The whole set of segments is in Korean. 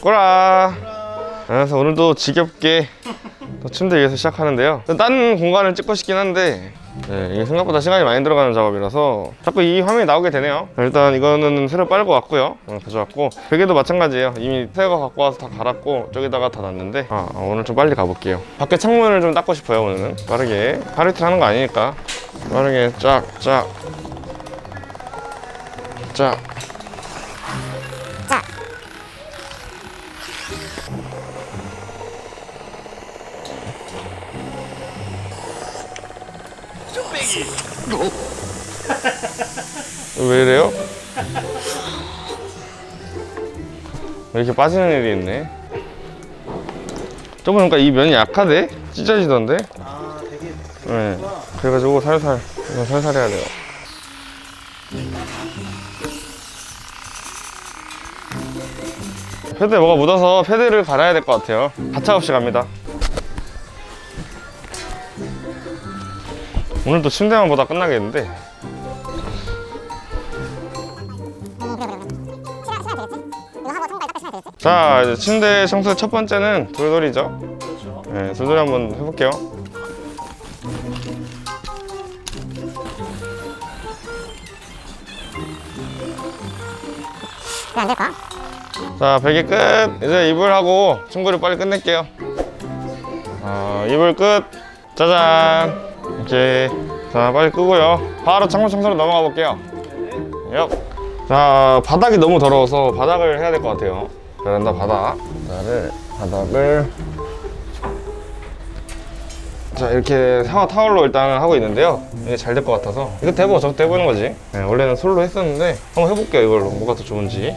꼬라. 그래서 오늘도 지겹게 또 침대 위에서 시작하는데요. 딴 공간을 찍고 싶긴 한데 이게 생각보다 시간이 많이 들어가는 작업이라서 자꾸 이 화면이 나오게 되네요. 일단 이거는 새로 빨고 왔고요. 가져왔고 베개도 마찬가지예요. 이미 새거 갖고 와서 다 갈았고 저기다가 다 놨는데 오늘 좀 빨리 가볼게요. 밖에 창문을 좀 닦고 싶어요. 오늘은 빠르게 하루 이틀 하는 거 아니니까 빠르게 쫙쫙 왜 이래요? 왜 이렇게 빠지는 일이 있네. 저번에 보니까 이 면이 약하대? 찢어지던데? 되게 네. 그래가지고 살살 이거 살살 해야 돼요. 패드에 뭐가 묻어서 패드를 갈아야 될 것 같아요. 가차없이 갑니다. 오늘도 침대만 보다 끝나겠는데. 자, 이제 침대 청소의 첫 번째는 돌돌이죠. 그렇죠. 네, 돌돌이 한번 해볼게요. 왜 안 될까? 자, 베개 끝. 이제 이불 하고 충고를 빨리 끝낼게요. 이불 끝. 짜잔. 오케이. 자, 빨리 끄고요. 바로 창문 청소로 넘어가 볼게요. 엽. 자, 바닥이 너무 더러워서 바닥을 해야 될 것 같아요. 베란다 바닥을 자, 이렇게 샤워 타월로 일단 하고 있는데요. 이게 잘 될 것 같아서 이거 대보 저것도 해보는 거지. 네, 원래는 솔로 했었는데 한번 해볼게요. 이걸로 뭐가 더 좋은지.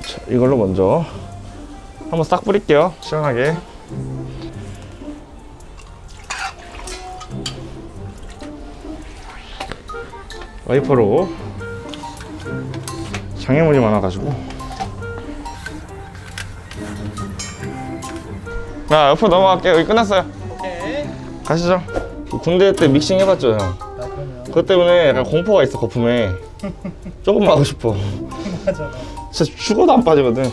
자, 이걸로 먼저 한번 싹 뿌릴게요. 시원하게. 와이퍼로 장애물이 많아가지고. 자, 옆으로 넘어갈게요. 여기 끝났어요. 오케이. 가시죠. 군대 때 믹싱 해봤죠, 형? 그러면 그것 때문에 약간 공포가 있어, 거품에. 조금만 하고 싶어. 맞아. 진짜 죽어도 안 빠지거든.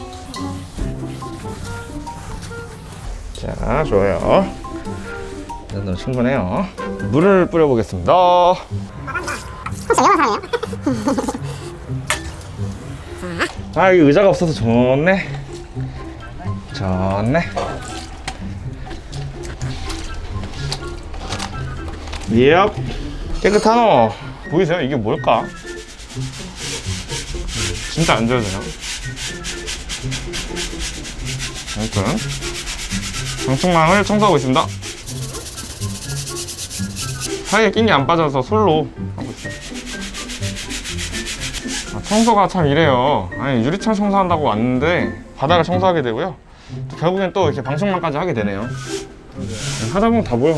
자, 좋아요. 이 정도면 충분해요. 물을 뿌려보겠습니다. 혹시 위험한 사람이에요? 이 의자가 없어서 좋네. 좋네. 예. 깨끗하노. 보이세요? 이게 뭘까? 진짜 안 지워져요. 아무튼 방충망을 청소하고 있습니다. 사이에 낀 게 안 빠져서 솔로 하고 있어요. 청소가 참 이래요. 아니, 유리창 청소한다고 왔는데 바닥을 청소하게 되고요. 결국엔 또 이렇게 방충망까지 하게 되네요. 하다 보면 다 보여.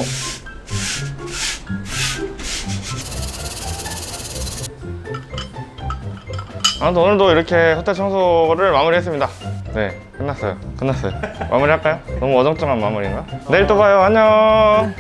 아무튼 오늘도 이렇게 호텔 청소를 마무리했습니다. 네, 끝났어요. 마무리할까요? 너무 어정쩡한 마무리인가? 내일 또 봐요. 안녕.